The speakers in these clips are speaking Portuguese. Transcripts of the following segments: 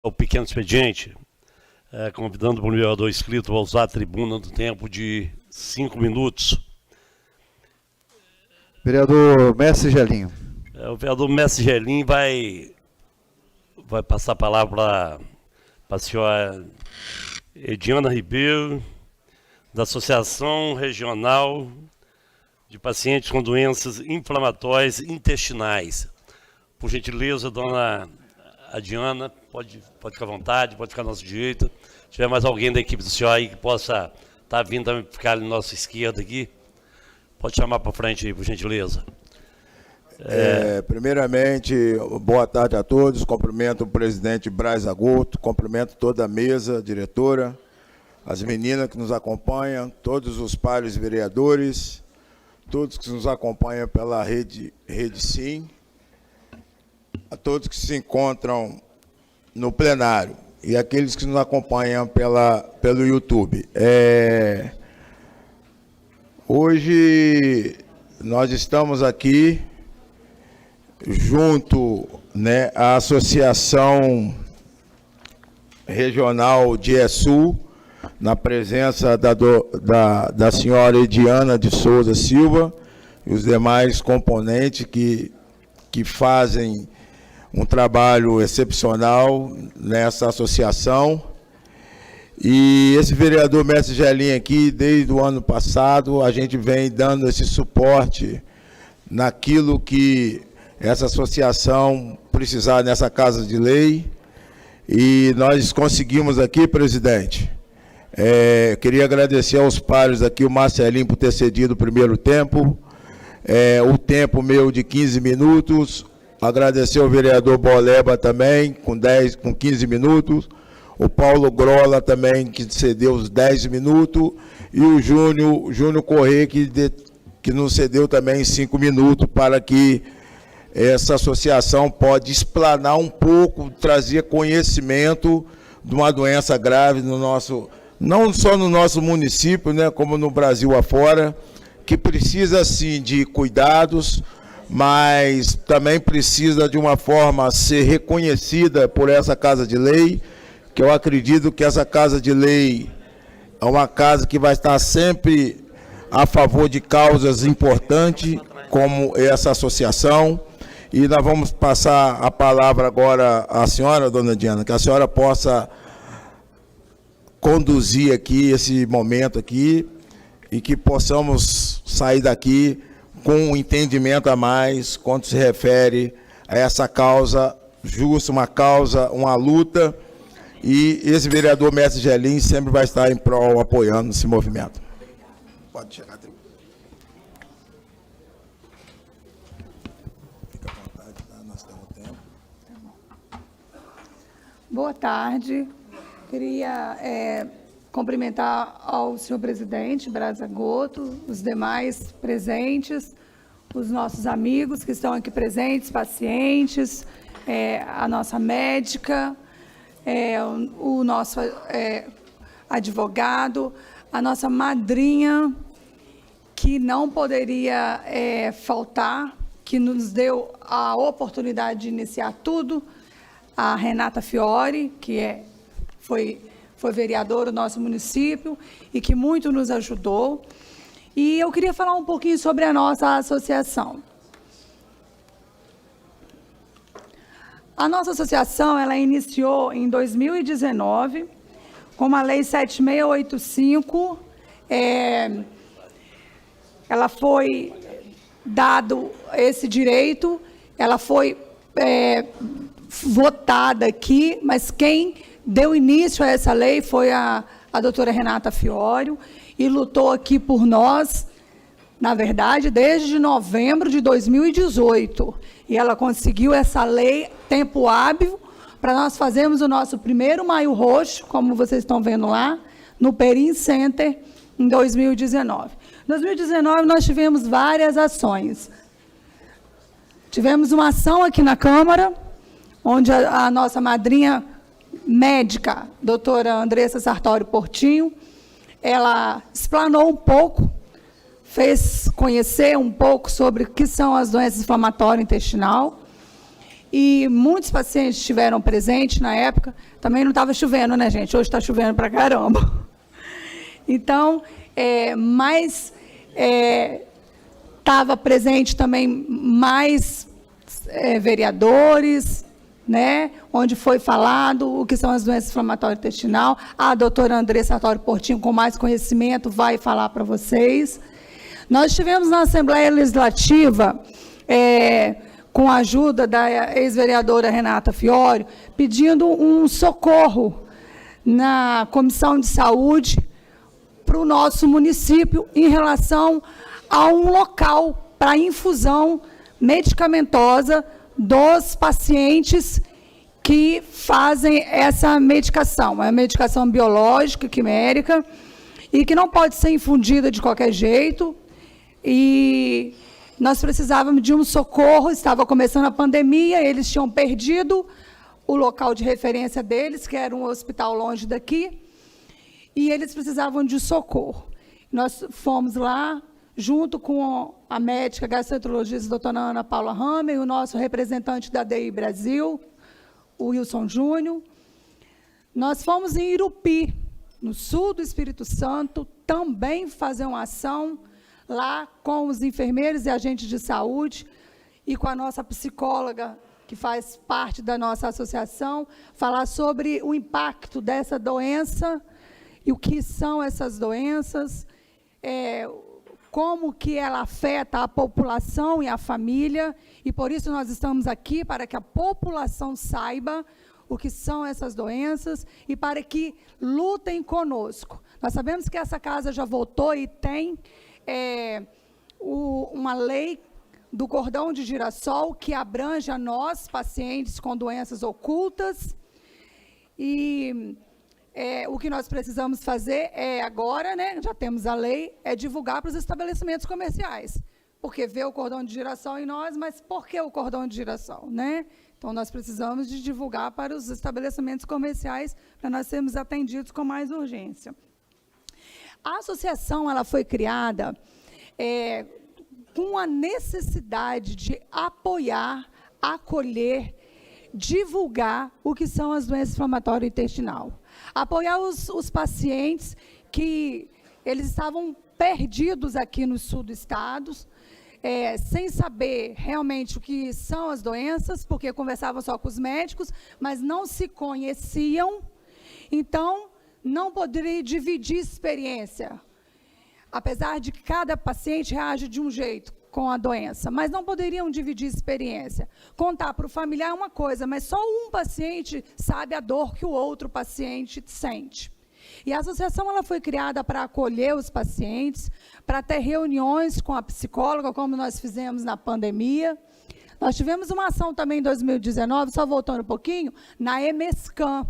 O pequeno expediente, convidando o vereador inscrito a usar a tribuna no tempo de 5 minutos. Vereador Mestre Gelinho. O vereador Mestre Gelinho vai passar a palavra para a senhora Ediana Ribeiro, da Associação Regional de Pacientes com Doenças Inflamatórias Intestinais. Por gentileza, dona Ediana, pode ficar à vontade, pode ficar ao nosso direito. Se tiver mais alguém da equipe do senhor aí que possa estar vindo a ficar à nossa esquerda aqui, pode chamar para frente aí, por gentileza. Primeiramente, boa tarde a todos. Cumprimento o presidente Braz Agoto, cumprimento toda a mesa, a diretora, as meninas que nos acompanham, todos os pares vereadores, todos que nos acompanham pela rede Sim, a todos que se encontram no plenário e aqueles que nos acompanham pelo YouTube. Hoje nós estamos aqui junto, à Associação Regional de ESUL, na presença da senhora Ediana de Souza Silva e os demais componentes que fazem um trabalho excepcional nessa associação. E esse vereador Mestre Gelinho aqui, desde o ano passado, a gente vem dando esse suporte naquilo que essa associação precisar nessa Casa de Lei. E nós conseguimos aqui, presidente. Queria agradecer aos pares aqui, o Marcelinho por ter cedido o primeiro tempo, o tempo meu de 15 minutos, agradecer ao vereador Boleba também, com 15 minutos, o Paulo Grola também, que cedeu os 10 minutos, e o Júnior Corrêa, que nos cedeu também 5 minutos, para que essa associação pode explanar um pouco, trazer conhecimento de uma doença grave no nosso, não só no nosso município, como no Brasil afora, que precisa, sim, de cuidados, mas também precisa, de uma forma, ser reconhecida por essa Casa de Lei, que eu acredito que essa Casa de Lei é uma casa que vai estar sempre a favor de causas importantes, como essa associação. E nós vamos passar a palavra agora à senhora, dona Diana, que a senhora possa conduzir aqui esse momento aqui e que possamos sair daqui com um entendimento a mais quando se refere a essa causa justa, uma luta, e esse vereador Mestre Gelinho sempre vai estar em prol, apoiando esse movimento. Pode chegar. Fica à vontade, tá? Nós temos tempo. Boa tarde. Queria cumprimentar ao senhor presidente Braz Agoto, os demais presentes, os nossos amigos que estão aqui presentes, pacientes, a nossa médica, o nosso advogado, a nossa madrinha, que não poderia faltar, que nos deu a oportunidade de iniciar tudo, a Renata Fiore, que foi vereadora do nosso município e que muito nos ajudou. E eu queria falar um pouquinho sobre a nossa associação. A nossa associação, ela iniciou em 2019, com a Lei 7685, ela foi dado esse direito, ela foi votada aqui, mas quem deu início a essa lei foi a doutora Renata Fiore, e lutou aqui por nós, na verdade, desde novembro de 2018. E ela conseguiu essa lei, tempo hábil, para nós fazermos o nosso primeiro Maio Roxo, como vocês estão vendo lá, no Perim Center, em 2019. Em 2019, nós tivemos várias ações. Tivemos uma ação aqui na Câmara, onde a nossa madrinha médica, doutora Andressa Sartório Portinho, ela explanou um pouco, fez conhecer um pouco sobre o que são as doenças inflamatórias intestinal, e muitos pacientes estiveram presentes na época. Também não estava chovendo, né, gente? Hoje está chovendo pra caramba. Então, mas estava presente também mais vereadores, né, onde foi falado o que são as doenças inflamatórias intestinal. A doutora Andressa Sartori Portinho, com mais conhecimento, vai falar para vocês. Nós tivemos na Assembleia Legislativa, com a ajuda da ex-vereadora Renata Fiório, pedindo um socorro na Comissão de Saúde para o nosso município em relação a um local para infusão medicamentosa dos pacientes que fazem essa medicação. É uma medicação biológica, quimérica, e que não pode ser infundida de qualquer jeito. E nós precisávamos de um socorro, estava começando a pandemia, eles tinham perdido o local de referência deles, que era um hospital longe daqui, e eles precisavam de socorro. Nós fomos lá, junto com a médica gastroenterologista doutora Ana Paula Hammer, e o nosso representante da DI Brasil, o Wilson Júnior. Nós fomos em Irupi, no sul do Espírito Santo, também fazer uma ação lá com os enfermeiros e agentes de saúde e com a nossa psicóloga, que faz parte da nossa associação, falar sobre o impacto dessa doença e o que são essas doenças, como que ela afeta a população e a família, e por isso nós estamos aqui, para que a população saiba o que são essas doenças e para que lutem conosco. Nós sabemos que essa casa já votou e tem uma lei do cordão de girassol que abrange a nós, pacientes com doenças ocultas, e o que nós precisamos fazer agora, né, já temos a lei, divulgar para os estabelecimentos comerciais, porque vê o cordão de girassol em nós, mas por que o cordão de girassol, né? Então, nós precisamos de divulgar para os estabelecimentos comerciais para nós sermos atendidos com mais urgência. A associação ela foi criada com a necessidade de apoiar, acolher, divulgar o que são as doenças inflamatórias intestinal. Apoiar os pacientes que eles estavam perdidos aqui no sul do estado, sem saber realmente o que são as doenças, porque conversavam só com os médicos, mas não se conheciam, então não poderiam dividir experiência. Apesar de que cada paciente reage de um jeito com a doença, mas não poderiam dividir experiência. Contar para o familiar é uma coisa, mas só um paciente sabe a dor que o outro paciente sente. E a associação ela foi criada para acolher os pacientes, para ter reuniões com a psicóloga, como nós fizemos na pandemia. Nós tivemos uma ação também em 2019, só voltando um pouquinho, na EMESCAN,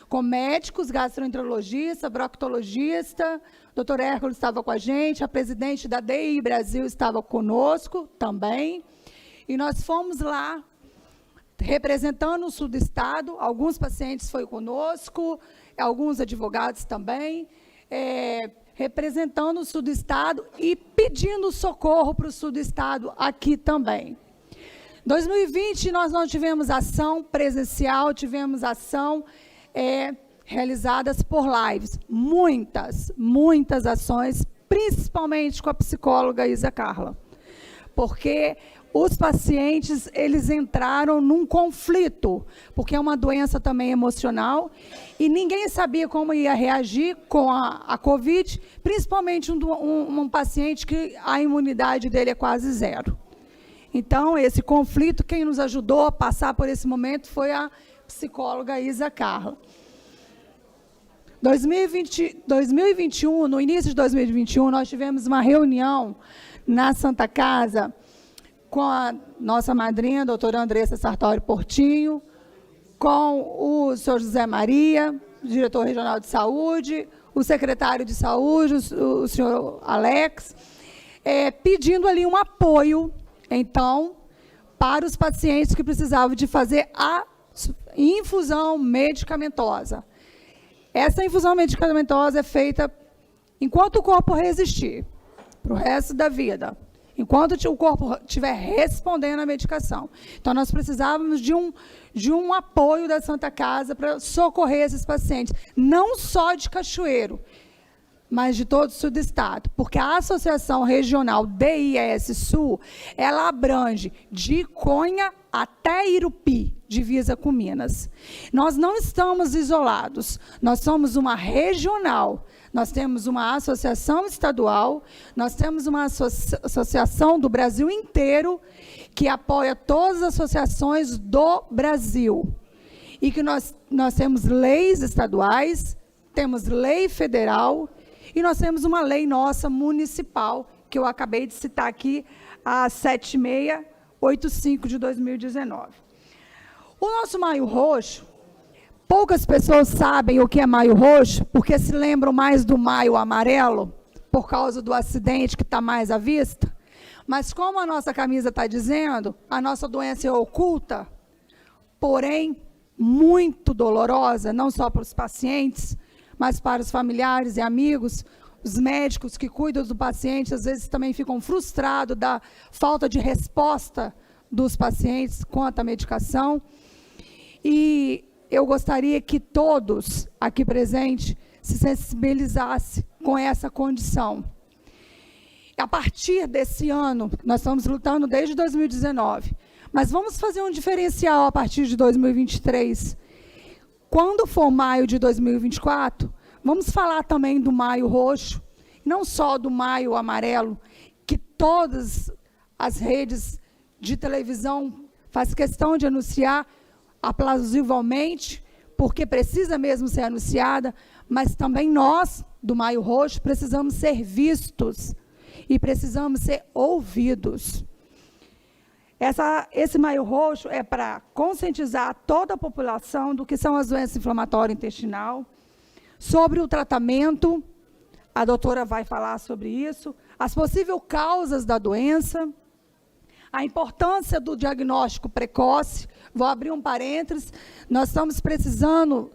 com médicos, gastroenterologista, proctologista, o doutor Hércules estava com a gente, a presidente da DI Brasil estava conosco também, e nós fomos lá, representando o sul do estado, alguns pacientes foram conosco, alguns advogados também, representando o sul do estado e pedindo socorro para o sul do estado aqui também. 2020 nós não tivemos ação presencial, tivemos ação realizadas por lives, muitas ações, principalmente com a psicóloga Isa Carla, porque os pacientes, eles entraram num conflito, porque é uma doença também emocional, e ninguém sabia como ia reagir com a Covid, principalmente um paciente que a imunidade dele é quase zero. Então, esse conflito, quem nos ajudou a passar por esse momento foi a psicóloga Isa Carla. 2021, no início de 2021, nós tivemos uma reunião na Santa Casa com a nossa madrinha, a doutora Andressa Sartori Portinho, com o senhor José Maria, diretor regional de saúde, o secretário de saúde, o senhor Alex, pedindo ali um apoio, então, para os pacientes que precisavam de fazer a infusão medicamentosa. Essa infusão medicamentosa é feita enquanto o corpo resistir, para o resto da vida. enquanto o corpo estiver respondendo à medicação. Então, nós precisávamos de um apoio da Santa Casa para socorrer esses pacientes, não só de Cachoeiro, mas de todo o sul do estado, porque a Associação Regional DIS Sul, ela abrange de Conha até Irupi, divisa com Minas. Nós não estamos isolados, nós somos uma regional, nós temos uma associação estadual, nós temos uma associação do Brasil inteiro, que apoia todas as associações do Brasil, e que nós temos leis estaduais, temos lei federal, e nós temos uma lei nossa municipal, que eu acabei de citar aqui, a 7685 de 2019. O nosso Maio Roxo, poucas pessoas sabem o que é Maio Roxo, porque se lembram mais do Maio Amarelo, por causa do acidente que está mais à vista. Mas como a nossa camisa está dizendo, a nossa doença é oculta, porém muito dolorosa, não só para os pacientes, mas para os familiares e amigos, os médicos que cuidam do paciente, às vezes também ficam frustrados da falta de resposta dos pacientes quanto à medicação. E eu gostaria que todos aqui presentes se sensibilizassem com essa condição. A partir desse ano, nós estamos lutando desde 2019, mas vamos fazer um diferencial a partir de 2023. Quando for maio de 2024, vamos falar também do Maio Roxo, não só do Maio Amarelo, que todas as redes de televisão fazem questão de anunciar aplausivelmente, porque precisa mesmo ser anunciada, mas também nós, do Maio Roxo, precisamos ser vistos e precisamos ser ouvidos. Esse Maio Roxo é para conscientizar toda a população do que são as doenças inflamatórias intestinais, sobre o tratamento, a doutora vai falar sobre isso, as possíveis causas da doença, a importância do diagnóstico precoce. Vou abrir um parênteses, nós estamos precisando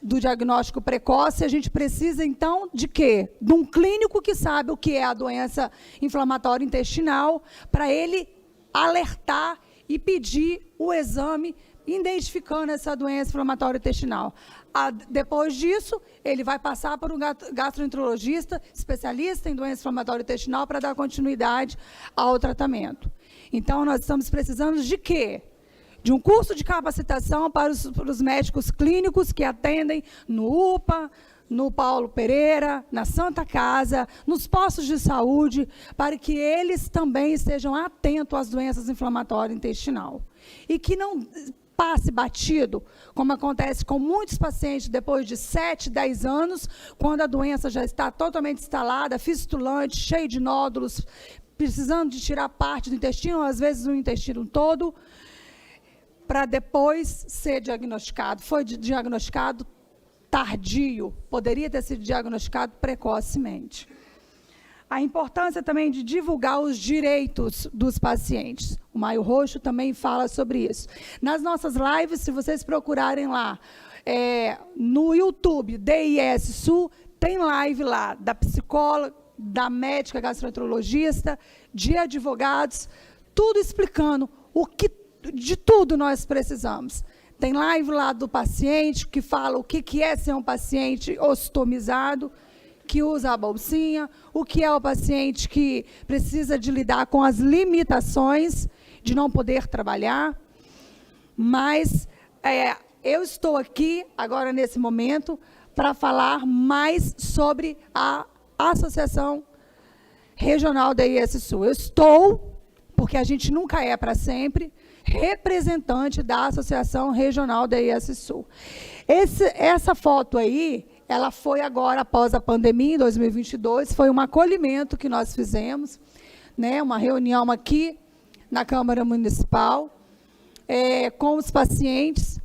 do diagnóstico precoce, a gente precisa, então, de quê? De um clínico que sabe o que é a doença inflamatória intestinal, para ele alertar e pedir o exame, identificando essa doença inflamatória intestinal. Depois disso, ele vai passar por um gastroenterologista, especialista em doença inflamatória intestinal, para dar continuidade ao tratamento. Então, nós estamos precisando de quê? De um curso de capacitação para os médicos clínicos que atendem no UPA, no Paulo Pereira, na Santa Casa, nos postos de saúde, para que eles também estejam atentos às doenças inflamatórias intestinais. E que não passe batido, como acontece com muitos pacientes depois de 7, 10 anos, quando a doença já está totalmente instalada, fistulante, cheia de nódulos, precisando de tirar parte do intestino, às vezes o intestino todo, para depois ser diagnosticado. Foi diagnosticado tardio, poderia ter sido diagnosticado precocemente. A importância também de divulgar os direitos dos pacientes. O Maio Roxo também fala sobre isso. Nas nossas lives, se vocês procurarem lá, no YouTube, DIS Sul, tem live lá da psicóloga, da médica gastroenterologista, de advogados, tudo explicando de tudo nós precisamos. Tem live lá do paciente, que fala o que é ser um paciente ostomizado, que usa a bolsinha, o que é o paciente que precisa de lidar com as limitações de não poder trabalhar. Mas eu estou aqui, agora nesse momento, para falar mais sobre a Associação Regional da IS Sul. Eu estou, porque a gente nunca é para sempre, representante da Associação Regional da IS Sul. Essa foto aí, ela foi agora após a pandemia, em 2022, foi um acolhimento que nós fizemos, né, uma reunião aqui na Câmara Municipal, com os pacientes,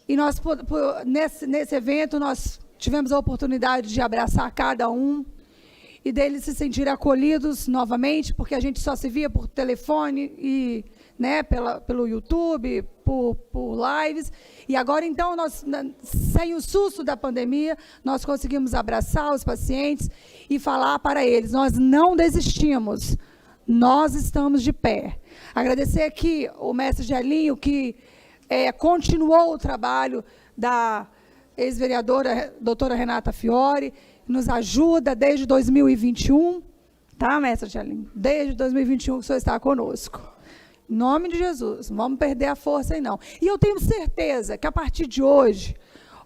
e nós, nesse evento, nós tivemos a oportunidade de abraçar cada um, e deles se sentirem acolhidos novamente, porque a gente só se via por telefone, e né, pelo YouTube, por lives, e agora, então, sem o susto da pandemia, nós conseguimos abraçar os pacientes e falar para eles, nós não desistimos, nós estamos de pé. Agradecer aqui o mestre Gelinho, que continuou o trabalho da ex-vereadora doutora Renata Fiori, que nos ajuda desde 2021, tá, mestre Gelinho? Desde 2021 que o senhor está conosco. Em nome de Jesus, não vamos perder a força aí, não. E eu tenho certeza que, a partir de hoje,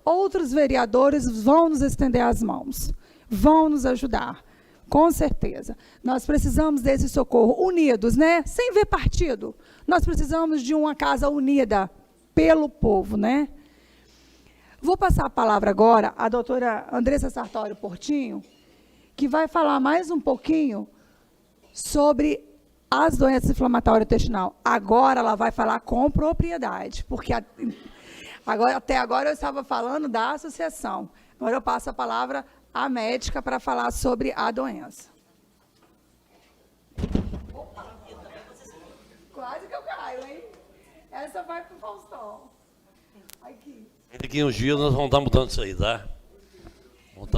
outros vereadores vão nos estender as mãos, vão nos ajudar, com certeza. Nós precisamos desse socorro, unidos, né? Sem ver partido. Nós precisamos de uma casa unida pelo povo, né? Vou passar a palavra agora à doutora Andressa Sartório Portinho, que vai falar mais um pouquinho sobre as doenças inflamatórias intestinais. Agora ela vai falar com propriedade, porque até agora eu estava falando da associação. Agora eu passo a palavra à médica para falar sobre a doença. Opa, quase que eu caio, hein? Essa vai para o Faustão. Aqui. Daqui uns dias nós vamos estar mudando isso aí, tá?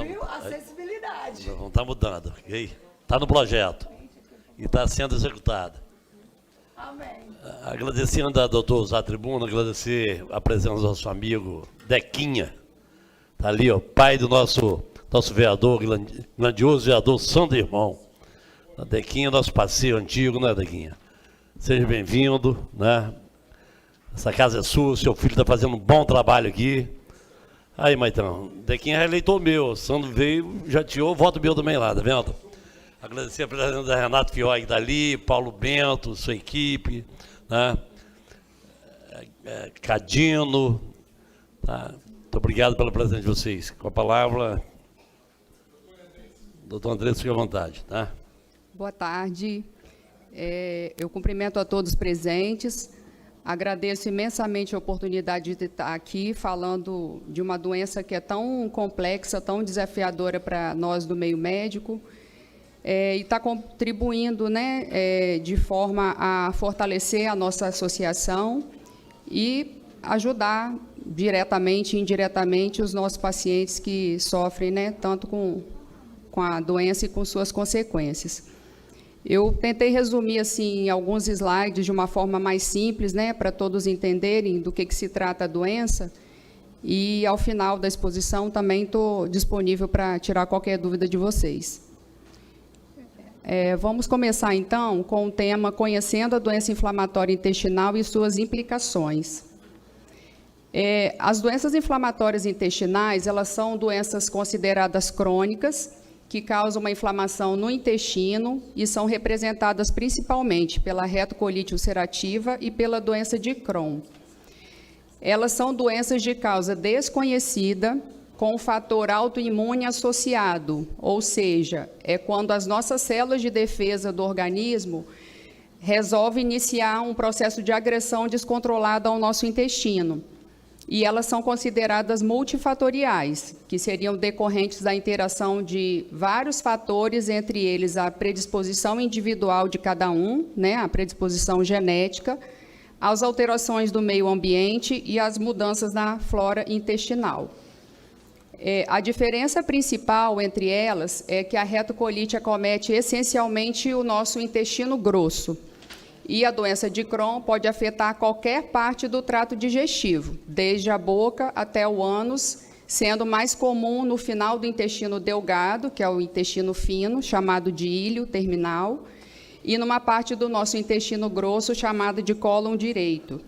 Viu? Acessibilidade. Vamos estar mudando, ok? Está no projeto. E está sendo executado. Amém. Agradecendo a doutora usar a tribuna, agradecer a presença do nosso amigo Dequinha. Está ali, ó, pai do nosso vereador, grandioso vereador Sandro Irmão. A Dequinha é nosso parceiro antigo, né, Dequinha? Seja bem-vindo, né? Essa casa é sua, seu filho está fazendo um bom trabalho aqui. Aí, Maitão, Dequinha é eleitor meu, Sandro veio, já tirou o voto meu também lá, tá vendo? Agradecer a presença da Renata Fiori dali, Paulo Bento, sua equipe, né? Cadino, tá? Muito obrigado pela presença de vocês. Com a palavra, doutor André, fique à vontade, tá? Boa tarde. Eu cumprimento a todos presentes. Agradeço imensamente a oportunidade de estar aqui falando de uma doença que é tão complexa, tão desafiadora para nós do meio médico, e está contribuindo, né, de forma a fortalecer a nossa associação e ajudar diretamente e indiretamente os nossos pacientes que sofrem, né, tanto com a doença e com suas consequências. Eu tentei resumir assim em alguns slides de uma forma mais simples, né, para todos entenderem do que se trata a doença, e ao final da exposição também estou disponível para tirar qualquer dúvida de vocês. Vamos começar então com o tema Conhecendo a doença inflamatória intestinal e suas implicações. As doenças inflamatórias intestinais, elas são doenças consideradas crônicas, que causam uma inflamação no intestino e são representadas principalmente pela retocolite ulcerativa e pela doença de Crohn. Elas são doenças de causa desconhecida, com um fator autoimune associado, ou seja, é quando as nossas células de defesa do organismo resolvem iniciar um processo de agressão descontrolada ao nosso intestino. E elas são consideradas multifatoriais, que seriam decorrentes da interação de vários fatores, entre eles a predisposição individual de cada um, né, a predisposição genética, as alterações do meio ambiente e as mudanças na flora intestinal. A diferença principal entre elas é que a retocolite acomete essencialmente o nosso intestino grosso, e a doença de Crohn pode afetar qualquer parte do trato digestivo, desde a boca até o ânus, sendo mais comum no final do intestino delgado, que é o intestino fino, chamado de íleo terminal, e numa parte do nosso intestino grosso, chamada de cólon direito.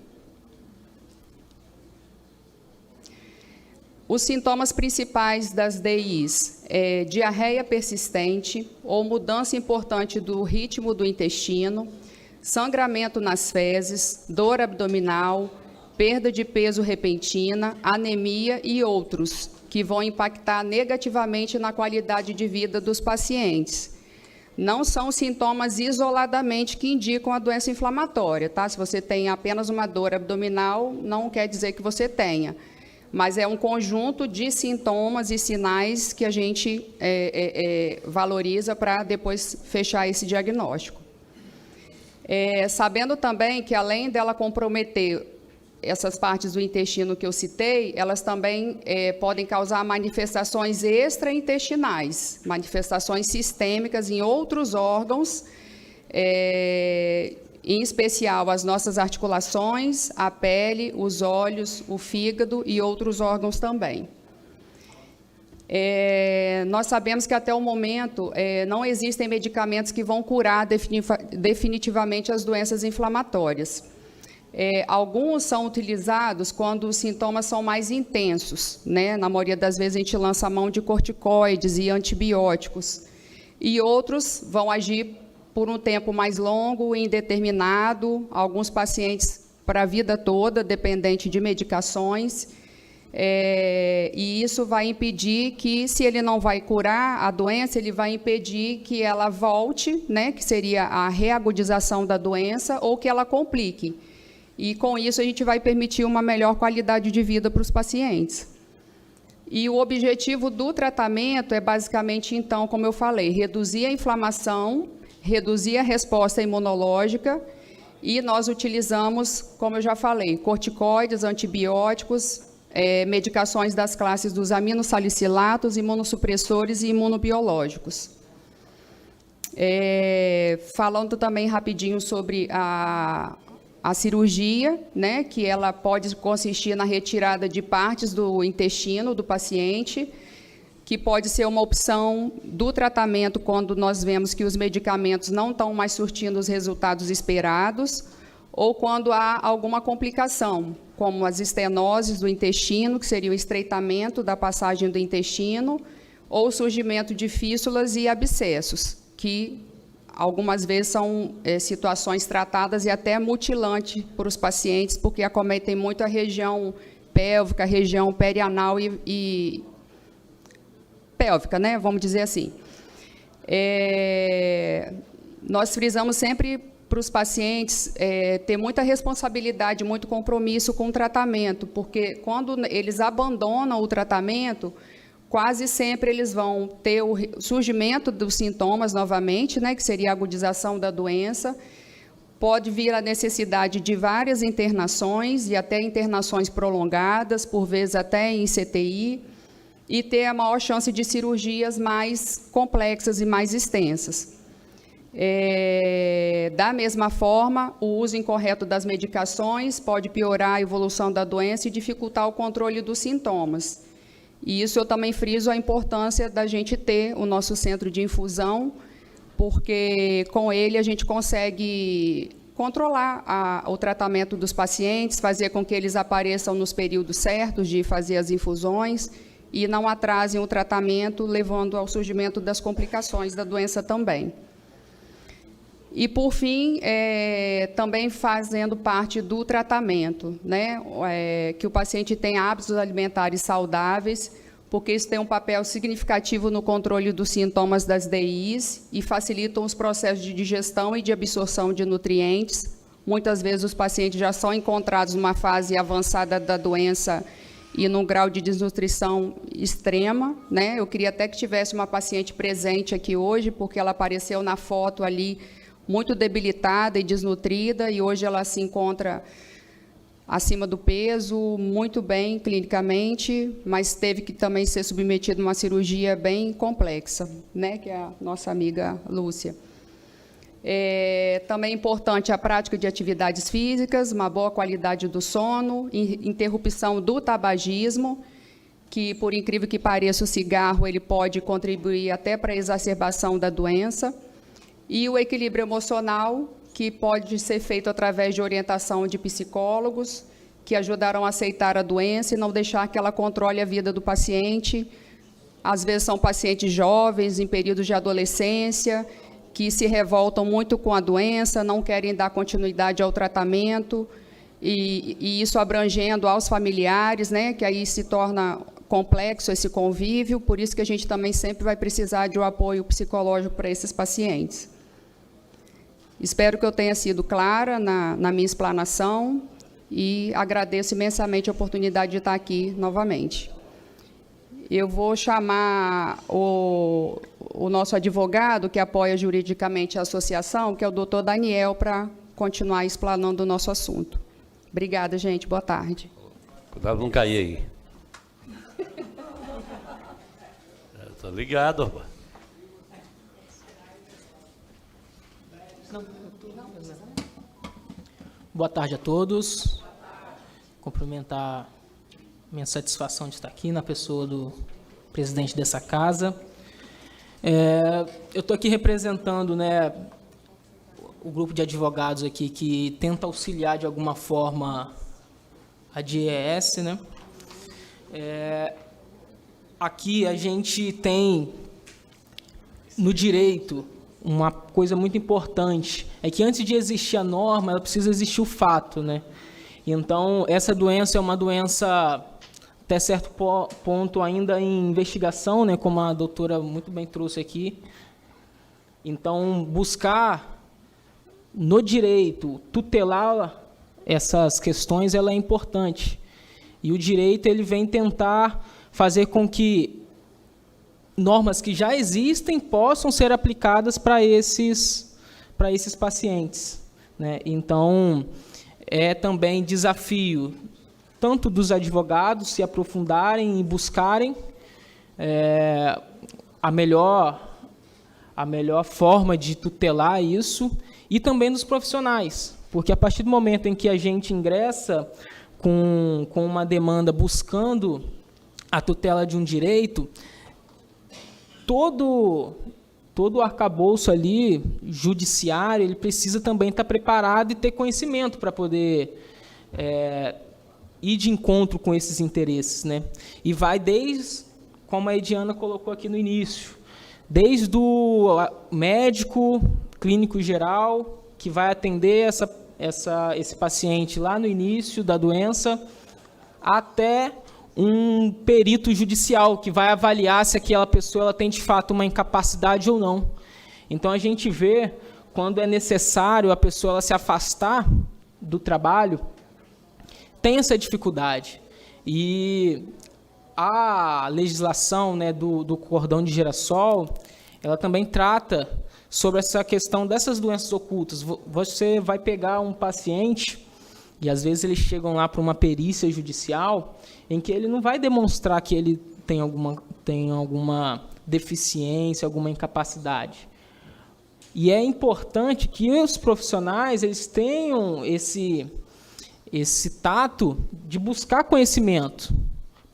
Os sintomas principais das DIs é diarreia persistente ou mudança importante do ritmo do intestino, sangramento nas fezes, dor abdominal, perda de peso repentina, anemia e outros, que vão impactar negativamente na qualidade de vida dos pacientes. Não são sintomas isoladamente que indicam a doença inflamatória, tá? Se você tem apenas uma dor abdominal, não quer dizer que você tenha, mas é um conjunto de sintomas e sinais que a gente valoriza para depois fechar esse diagnóstico. Sabendo também que, além dela comprometer essas partes do intestino que eu citei, elas também podem causar manifestações extraintestinais, manifestações sistêmicas em outros órgãos, em especial as nossas articulações, a pele, os olhos, o fígado e outros órgãos também. Nós sabemos que até o momento não existem medicamentos que vão curar definitivamente as doenças inflamatórias. Alguns são utilizados quando os sintomas são mais intensos, né? Na maioria das vezes a gente lança a mão de corticoides e antibióticos. E outros vão agir por um tempo mais longo, indeterminado, alguns pacientes para a vida toda, dependente de medicações. E isso vai impedir que, se ele não vai curar a doença, ele vai impedir que ela volte, né? Que seria a reagudização da doença, ou que ela complique. E, com isso, a gente vai permitir uma melhor qualidade de vida para os pacientes. E o objetivo do tratamento é, basicamente, então, como eu falei, reduzir a inflamação, reduzir a resposta imunológica, e nós utilizamos, como eu já falei, corticoides, antibióticos, medicações das classes dos aminosalicilatos, imunossupressores e imunobiológicos. Falando também rapidinho sobre a cirurgia, né, que ela pode consistir na retirada de partes do intestino do paciente, que pode ser uma opção do tratamento quando nós vemos que os medicamentos não estão mais surtindo os resultados esperados, ou quando há alguma complicação, como as estenoses do intestino, que seria o estreitamento da passagem do intestino, ou o surgimento de fístulas e abscessos, que algumas vezes são situações tratadas e até mutilantes para os pacientes, porque acometem muito a região pélvica, a região perianal e pélvica, né? Vamos dizer assim. Nós frisamos sempre para os pacientes ter muita responsabilidade, muito compromisso com o tratamento, porque quando eles abandonam o tratamento, quase sempre eles vão ter o surgimento dos sintomas novamente, né, que seria a agudização da doença. Pode vir a necessidade de várias internações e até internações prolongadas, por vezes até em CTI, e ter a maior chance de cirurgias mais complexas e mais extensas. Da mesma forma, o uso incorreto das medicações pode piorar a evolução da doença e dificultar o controle dos sintomas. E isso eu também friso a importância da gente ter o nosso centro de infusão, porque com ele a gente consegue controlar o tratamento dos pacientes, fazer com que eles apareçam nos períodos certos de fazer as infusões e não atrasem o tratamento, levando ao surgimento das complicações da doença também. E, por fim, também fazendo parte do tratamento, né? Que o paciente tenha hábitos alimentares saudáveis, porque isso tem um papel significativo no controle dos sintomas das DIs e facilitam os processos de digestão e de absorção de nutrientes. Muitas vezes os pacientes já são encontrados numa fase avançada da doença e num grau de desnutrição extrema, né? Eu queria até que tivesse uma paciente presente aqui hoje, porque ela apareceu na foto ali muito debilitada e desnutrida, e hoje ela se encontra acima do peso, muito bem clinicamente, mas teve que também ser submetida a uma cirurgia bem complexa, né, que é a nossa amiga Lúcia. Também é importante a prática de atividades físicas, uma boa qualidade do sono, interrupção do tabagismo, que, por incrível que pareça, o cigarro ele pode contribuir até para a exacerbação da doença, e o equilíbrio emocional, que pode ser feito através de orientação de psicólogos, que ajudarão a aceitar a doença e não deixar que ela controle a vida do paciente. Às vezes são pacientes jovens, em períodos de adolescência, que se revoltam muito com a doença, não querem dar continuidade ao tratamento, e isso abrangendo aos familiares, né, que aí se torna complexo esse convívio, por isso que a gente também sempre vai precisar de um apoio psicológico para esses pacientes. Espero que eu tenha sido clara na minha explanação e agradeço imensamente a oportunidade de estar aqui novamente. Eu vou chamar o nosso advogado, que apoia juridicamente a associação, que é o doutor Daniel, para continuar explanando o nosso assunto. Obrigada, gente. Boa tarde. Cuidado não cair aí. Estou ligado, rapaz. Boa tarde a todos. Cumprimentar minha satisfação de estar aqui na pessoa do presidente dessa casa. Eu estou aqui representando, né, o grupo de advogados aqui que tenta auxiliar de alguma forma a DIEES, né? Aqui a gente tem no direito uma coisa muito importante, é que antes de existir a norma, ela precisa existir o fato, né? Então, essa doença é uma doença, até certo ponto, ainda em investigação, né? Como a doutora muito bem trouxe aqui. Então, buscar no direito, tutelar essas questões, ela é importante. E o direito, ele vem tentar fazer com que normas que já existem possam ser aplicadas para esses pacientes, né? Então, é também desafio tanto dos advogados se aprofundarem e buscarem a melhor forma de tutelar isso, e também dos profissionais, porque a partir do momento em que a gente ingressa com uma demanda buscando a tutela de um direito, todo o arcabouço ali, judiciário, ele precisa também estar preparado e ter conhecimento para poder ir de encontro com esses interesses, né? E vai desde, como a Ediana colocou aqui no início, desde o médico, clínico geral, que vai atender esse paciente lá no início da doença, até um perito judicial que vai avaliar se aquela pessoa ela tem de fato uma incapacidade ou não. Então a gente vê quando é necessário a pessoa ela se afastar do trabalho, tem essa dificuldade. E a legislação, né, do cordão de girassol, ela também trata sobre essa questão dessas doenças ocultas. Você vai pegar um paciente, e às vezes eles chegam lá para uma perícia judicial, em que ele não vai demonstrar que ele tem alguma deficiência, alguma incapacidade. E é importante que os profissionais eles tenham esse tato de buscar conhecimento,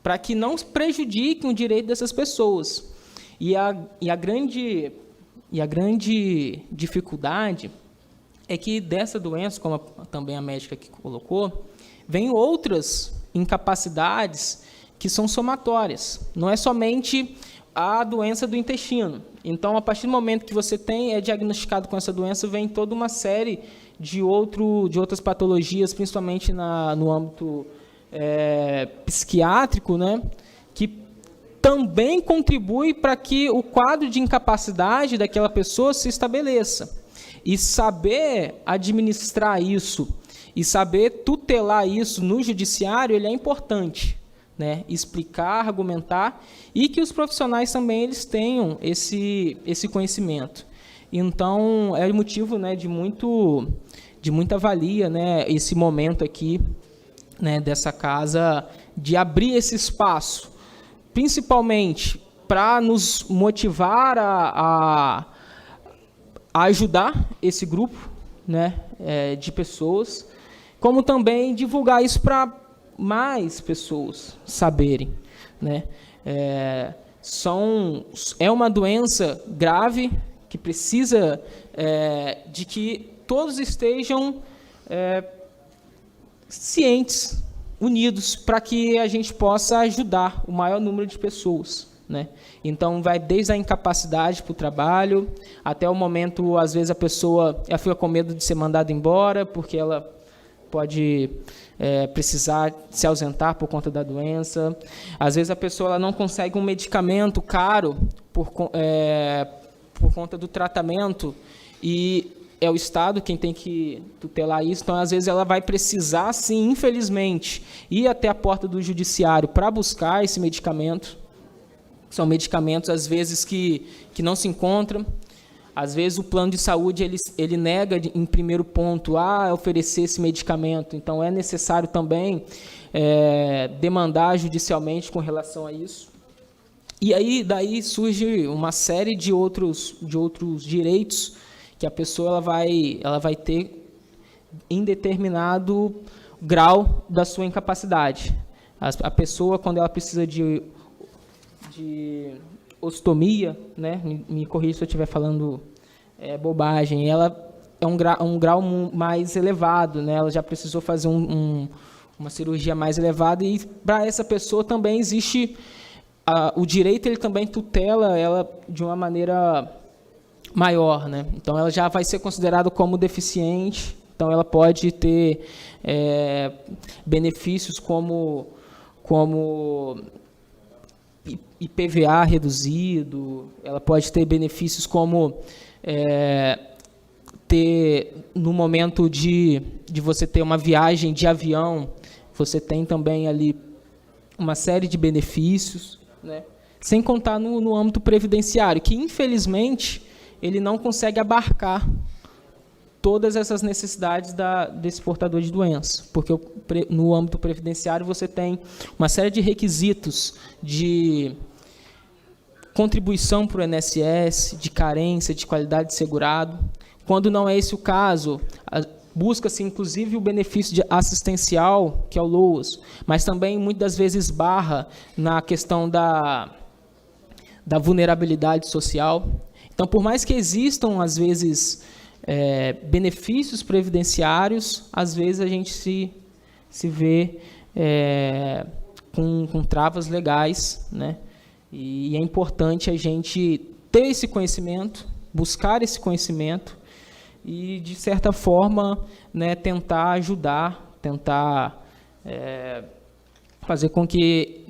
para que não prejudiquem o direito dessas pessoas. E a grande dificuldade é que dessa doença, como também a médica aqui colocou, vem outras incapacidades que são somatórias. Não é somente a doença do intestino. Então, a partir do momento que você é diagnosticado com essa doença, vem toda uma série de outras patologias, principalmente no âmbito psiquiátrico, né, que também contribui para que o quadro de incapacidade daquela pessoa se estabeleça. E saber administrar isso e saber tutelar isso no judiciário, ele é importante, né? Explicar, argumentar, e que os profissionais também eles tenham esse conhecimento. Então, é motivo, né, de muita valia, né, esse momento aqui, né, dessa casa, de abrir esse espaço, principalmente para nos motivar a ajudar esse grupo, né, de pessoas, como também divulgar isso para mais pessoas saberem, né? É uma doença grave que precisa de que todos estejam cientes, unidos, para que a gente possa ajudar o maior número de pessoas, né? Então, vai desde a incapacidade para o trabalho, até o momento, às vezes, a pessoa fica com medo de ser mandada embora, porque ela pode precisar se ausentar por conta da doença. Às vezes, a pessoa ela não consegue um medicamento caro por conta do tratamento, e é o Estado quem tem que tutelar isso. Então, às vezes, ela vai precisar, sim, infelizmente, ir até a porta do judiciário para buscar esse medicamento. São medicamentos, às vezes, que não se encontram. Às vezes o plano de saúde ele nega em primeiro ponto a oferecer esse medicamento, então é necessário também demandar judicialmente com relação a isso. E aí daí surge uma série de outros direitos que a pessoa ela vai ter em determinado grau da sua incapacidade. A pessoa, quando ela precisa de ostomia, né, me corrija se eu estiver falando bobagem, ela é um grau mais elevado, né, ela já precisou fazer uma cirurgia mais elevada, e para essa pessoa também existe o direito, ele também tutela ela de uma maneira maior, né? Então ela já vai ser considerada como deficiente, então ela pode ter benefícios como IPVA reduzido, ela pode ter benefícios como ter, no momento de você ter uma viagem de avião, você tem também ali uma série de benefícios, né? Sem contar no âmbito previdenciário, que infelizmente ele não consegue abarcar todas essas necessidades desse portador de doença, porque no âmbito previdenciário você tem uma série de requisitos de contribuição para o INSS, de carência, de qualidade de segurado. Quando não é esse o caso, busca-se inclusive o benefício assistencial, que é o LOAS, mas também muitas das vezes esbarra na questão da vulnerabilidade social. Então, por mais que existam, às vezes, benefícios previdenciários, às vezes a gente se vê com travas legais, né? E é importante a gente ter esse conhecimento, buscar esse conhecimento e, de certa forma, né, tentar ajudar, tentar fazer com que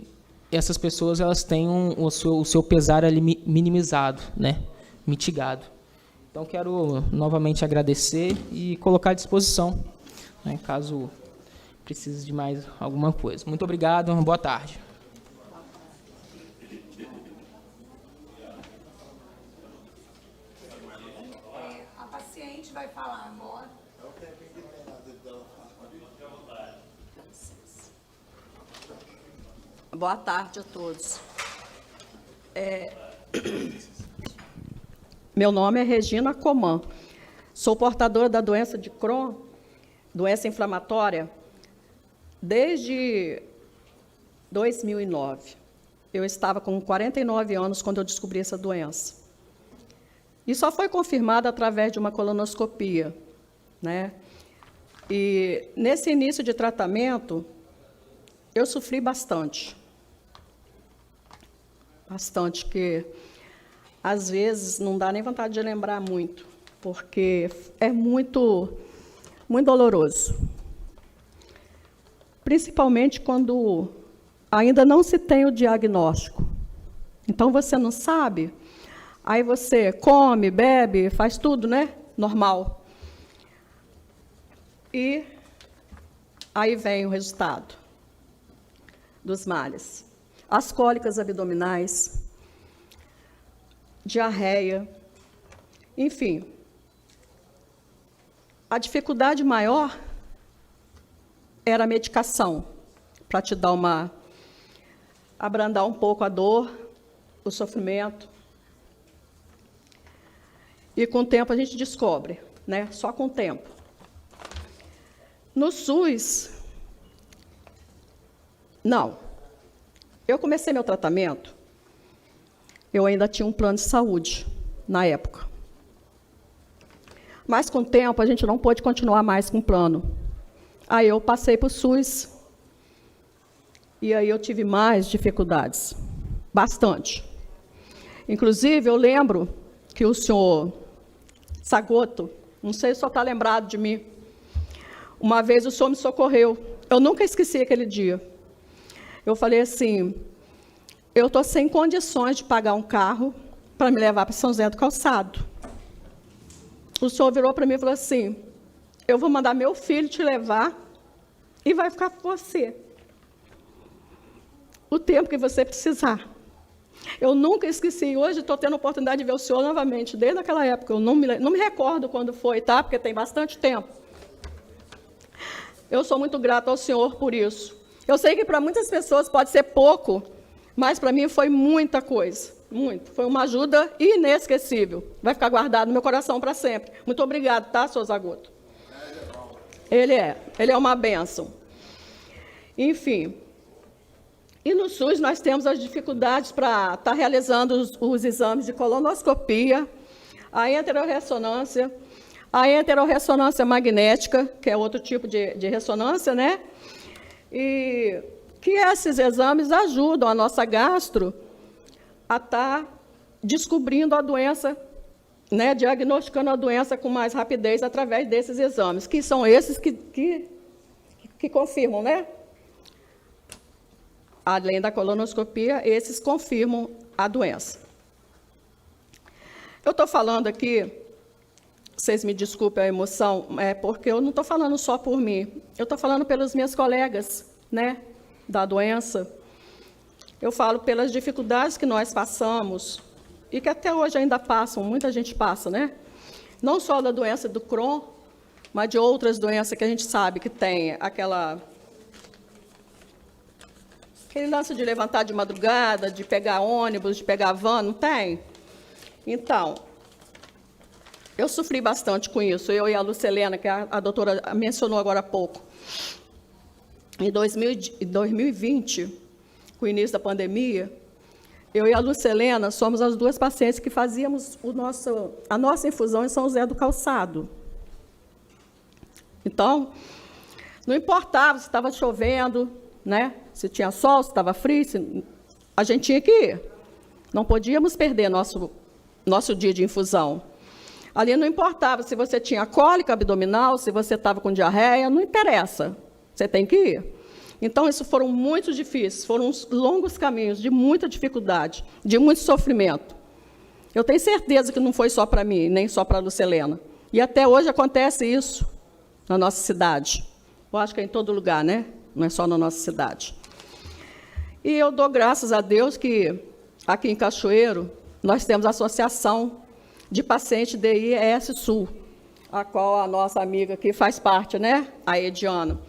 essas pessoas elas tenham o seu pesar ali minimizado, né, mitigado. Então, quero novamente agradecer e colocar à disposição, né, caso precise de mais alguma coisa. Muito obrigado, boa tarde. A paciente vai falar agora. Boa tarde a todos. Meu nome é Regina Coman. Sou portadora da doença de Crohn, doença inflamatória, desde 2009. Eu estava com 49 anos quando eu descobri essa doença. E só foi confirmada através de uma colonoscopia, né? E nesse início de tratamento, eu sofri bastante. Bastante, que às vezes não dá nem vontade de lembrar muito, porque é muito doloroso. Principalmente quando ainda não se tem o diagnóstico. Então, você não sabe, aí você come, bebe, faz tudo, né? Normal. E aí vem o resultado dos males. As cólicas abdominais, diarreia, enfim. A dificuldade maior era a medicação, para te dar abrandar um pouco a dor, o sofrimento. E com o tempo a gente descobre, né? Só com o tempo. No SUS, não. Eu comecei meu tratamento, eu ainda tinha um plano de saúde na época. Mas com o tempo a gente não pôde continuar mais com o plano. Aí eu passei para o SUS, e aí eu tive mais dificuldades, bastante. Inclusive, eu lembro que o senhor Sagoto, não sei se o senhor está lembrado de mim, uma vez o senhor me socorreu. Eu nunca esqueci aquele dia. Eu falei assim, eu estou sem condições de pagar um carro para me levar para São José do Calçado. O senhor virou para mim e falou assim, eu vou mandar meu filho te levar e vai ficar com você o tempo que você precisar. Eu nunca esqueci. Hoje estou tendo a oportunidade de ver o senhor novamente, desde aquela época. Eu não me recordo quando foi, tá? Porque tem bastante tempo. Eu sou muito grata ao senhor por isso. Eu sei que para muitas pessoas pode ser pouco, mas para mim foi muita coisa. Muito. Foi uma ajuda inesquecível. Vai ficar guardado no meu coração para sempre. Muito obrigado, tá, senhor Zagoto? Ele é uma bênção. Enfim. E no SUS nós temos as dificuldades para estar realizando os exames de colonoscopia, a enterorressonância magnética, que é outro tipo de ressonância, né? E que esses exames ajudam a nossa gastro a estar descobrindo a doença, né, diagnosticando a doença com mais rapidez através desses exames, que são esses que confirmam, né? Além da colonoscopia, esses confirmam a doença. Eu estou falando aqui, vocês me desculpem a emoção, porque eu não estou falando só por mim, eu estou falando pelos meus colegas, né, da doença. Eu falo pelas dificuldades que nós passamos, e que até hoje ainda passam, muita gente passa, né? Não só da doença do Crohn, mas de outras doenças que a gente sabe que tem aquele lance de levantar de madrugada, de pegar ônibus, de pegar van, não tem? Então, eu sofri bastante com isso, eu e a Lucelena, que a doutora mencionou agora há pouco. Em 2020, com o início da pandemia, eu e a Lucelena somos as duas pacientes que fazíamos a nossa infusão em São José do Calçado. Então, não importava se estava chovendo, né? Se tinha sol, se estava frio, a gente tinha que ir. Não podíamos perder nosso dia de infusão. Ali não importava se você tinha cólica abdominal, se você estava com diarreia, não interessa. Você tem que ir. Então, isso foram muito difíceis, foram uns longos caminhos de muita dificuldade, de muito sofrimento. Eu tenho certeza que não foi só para mim, nem só para a Lucelena. E até hoje acontece isso na nossa cidade. Eu acho que é em todo lugar, né? Não é só na nossa cidade. E eu dou graças a Deus que, aqui em Cachoeiro, nós temos a Associação de Pacientes DIES Sul, a qual a nossa amiga aqui faz parte, né? A Ediana.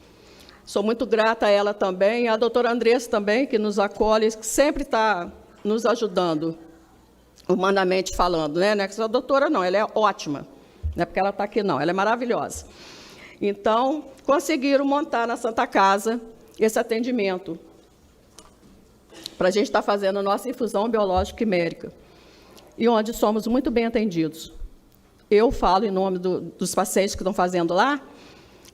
Sou muito grata a ela também, e a doutora Andressa também, que nos acolhe, que sempre está nos ajudando, humanamente falando, né? Não é que a doutora não, ela é ótima, não é porque ela está aqui não, ela é maravilhosa. Então, conseguiram montar na Santa Casa esse atendimento, para a gente estar fazendo a nossa infusão biológica quimérica, e onde somos muito bem atendidos. Eu falo em nome dos pacientes que estão fazendo lá,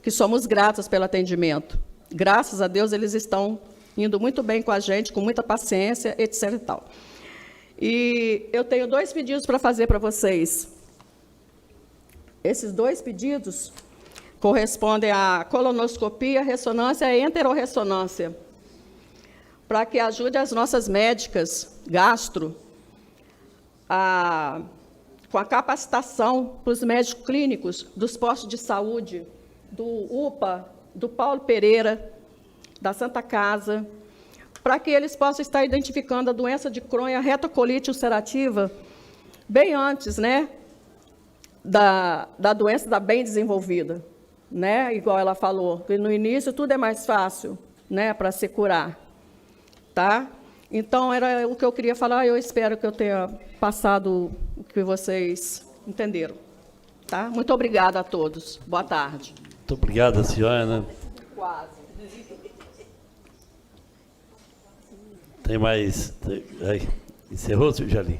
que somos gratas pelo atendimento. Graças a Deus, eles estão indo muito bem com a gente, com muita paciência, etc. E tal. E eu tenho 2 pedidos para fazer para vocês. Esses 2 pedidos correspondem à colonoscopia, ressonância e enterorressonância, para que ajude as nossas médicas gastro com a capacitação para os médicos clínicos dos postos de saúde, do UPA, do Paulo Pereira, da Santa Casa, para que eles possam estar identificando a doença de Crohn e a retocolite ulcerativa bem antes, né, da doença da bem desenvolvida, né, igual ela falou, que no início tudo é mais fácil, né, para se curar, tá? Então, era o que eu queria falar, eu espero que eu tenha passado o que vocês entenderam, tá? Muito obrigada a todos, boa tarde. Muito obrigado, senhora. Né? Quase. Tem mais... Encerrou, senhor Jalim?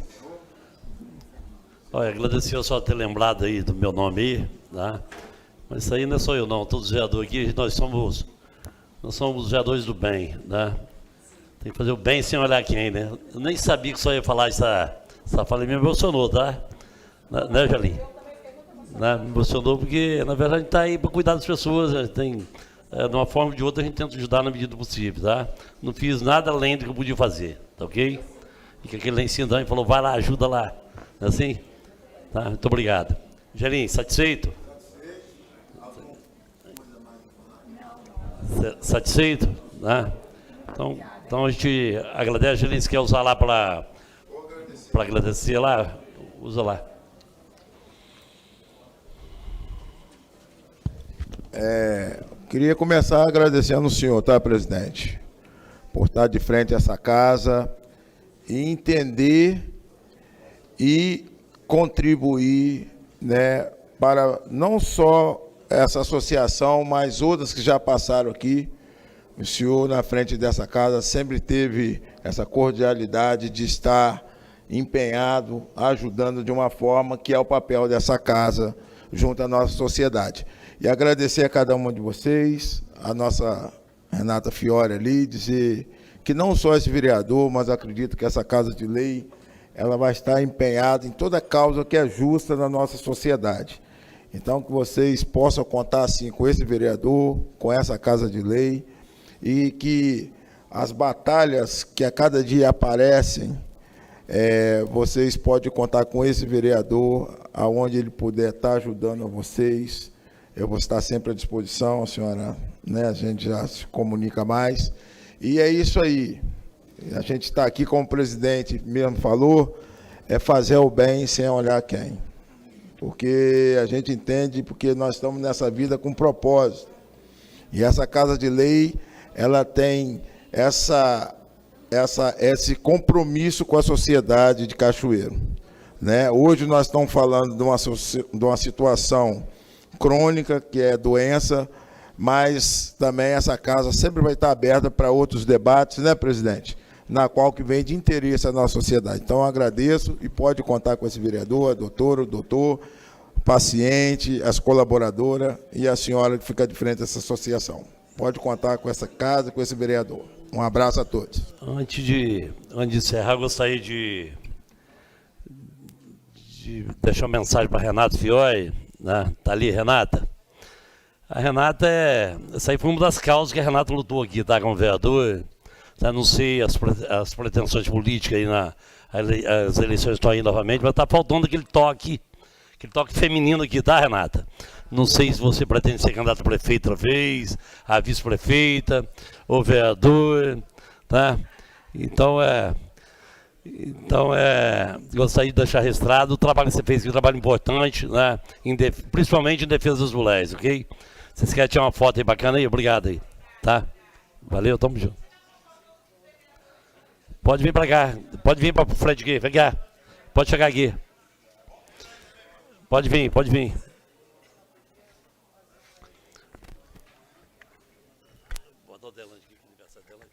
Olha, agradecer só ter lembrado aí do meu nome aí, tá? Mas isso aí não é só eu não, todos os vereadores aqui, nós somos os vereadores do bem, né? Tem que fazer o bem sem olhar quem, né? Eu nem sabia que só ia falar essa fala, me emocionou, tá? Né, Jalim? Né? Me emocionou porque, na verdade, a gente está aí para cuidar das pessoas, né? Tem, de uma forma ou de outra, a gente tenta ajudar na medida do possível, tá? Não fiz nada além do que eu podia fazer, tá ok? E que aquele lá em cima também falou, vai lá, ajuda lá, não é assim? Tá? Muito obrigado. Jalim, satisfeito? Satisfeito? Né? Então a gente agradece, Jalim, se quer usar lá para para agradecer lá, usa lá. Queria começar agradecendo o senhor, tá, presidente? Por estar de frente a essa casa e entender e contribuir, né, para não só essa associação, mas outras que já passaram aqui. O senhor, na frente dessa casa, sempre teve essa cordialidade de estar empenhado, ajudando de uma forma que é o papel dessa casa junto à nossa sociedade. E agradecer a cada uma de vocês, a nossa Renata Fiore ali, dizer que não só esse vereador, mas acredito que essa Casa de Lei, ela vai estar empenhada em toda causa que é justa na nossa sociedade. Então, que vocês possam contar, assim, com esse vereador, com essa Casa de Lei, e que as batalhas que a cada dia aparecem, vocês podem contar com esse vereador, aonde ele puder estar ajudando a vocês. Eu vou estar sempre à disposição, a senhora, né, a gente já se comunica mais. E é isso aí. A gente está aqui, como o presidente mesmo falou, é fazer o bem sem olhar quem. Porque a gente entende, porque nós estamos nessa vida com propósito. E essa Casa de Lei, ela tem esse compromisso com a sociedade de Cachoeiro, né? Hoje nós estamos falando de uma situação crônica, que é doença, mas também essa casa sempre vai estar aberta para outros debates, né, presidente? Na qual que vem de interesse a nossa sociedade. Então, eu agradeço e pode contar com esse vereador, o doutor, o paciente, as colaboradoras e a senhora que fica de frente a essa associação. Pode contar com essa casa, com esse vereador. Um abraço a todos. Antes de encerrar, gostaria de deixar uma mensagem para Renata Fiore, né? Tá ali, Renata. A Renata essa aí foi uma das causas que a Renata lutou aqui, tá, como vereador. Tá, não sei as pretensões políticas aí as eleições estão aí novamente, mas tá faltando aquele toque feminino aqui, tá, Renata? Não sei se você pretende ser candidato a prefeito outra vez, a vice-prefeita, ou vereador, tá? Então, gostaria de deixar registrado o trabalho que você fez, que é um trabalho importante, né? Principalmente em defesa das mulheres, ok? Vocês querem tirar uma foto aí bacana aí? Obrigado aí, tá? Valeu, tamo junto. Pode vir para cá, pode vir para o Fred aqui, vem cá. Pode chegar aqui. Pode vir, pode vir. Botou o Delante aqui, que aniversário dela.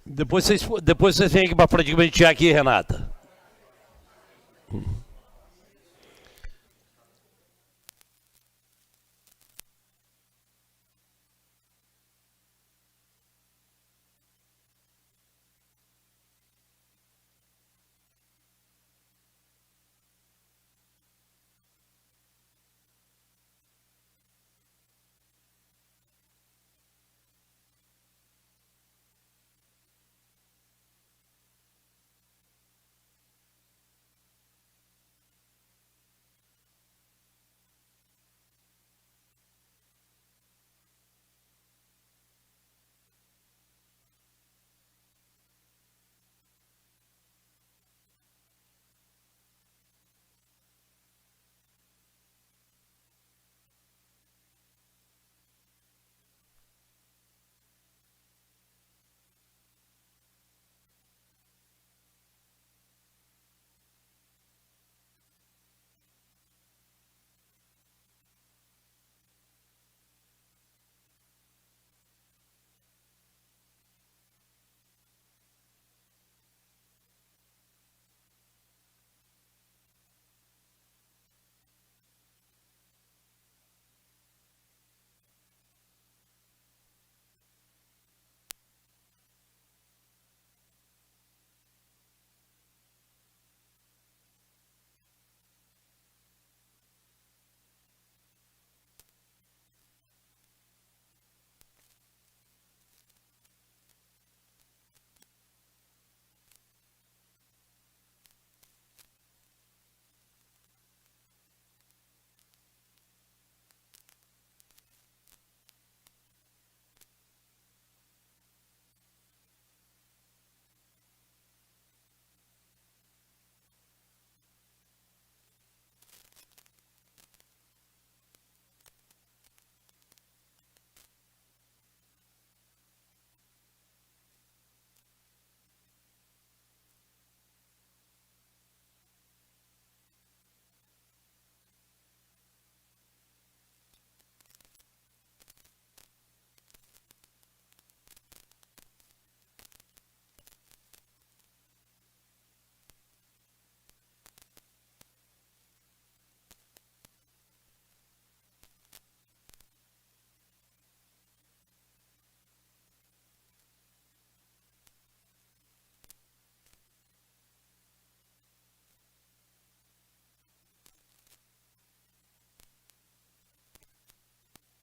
Depois vocês vêm aqui para frente que a gente tirar aqui, Renata.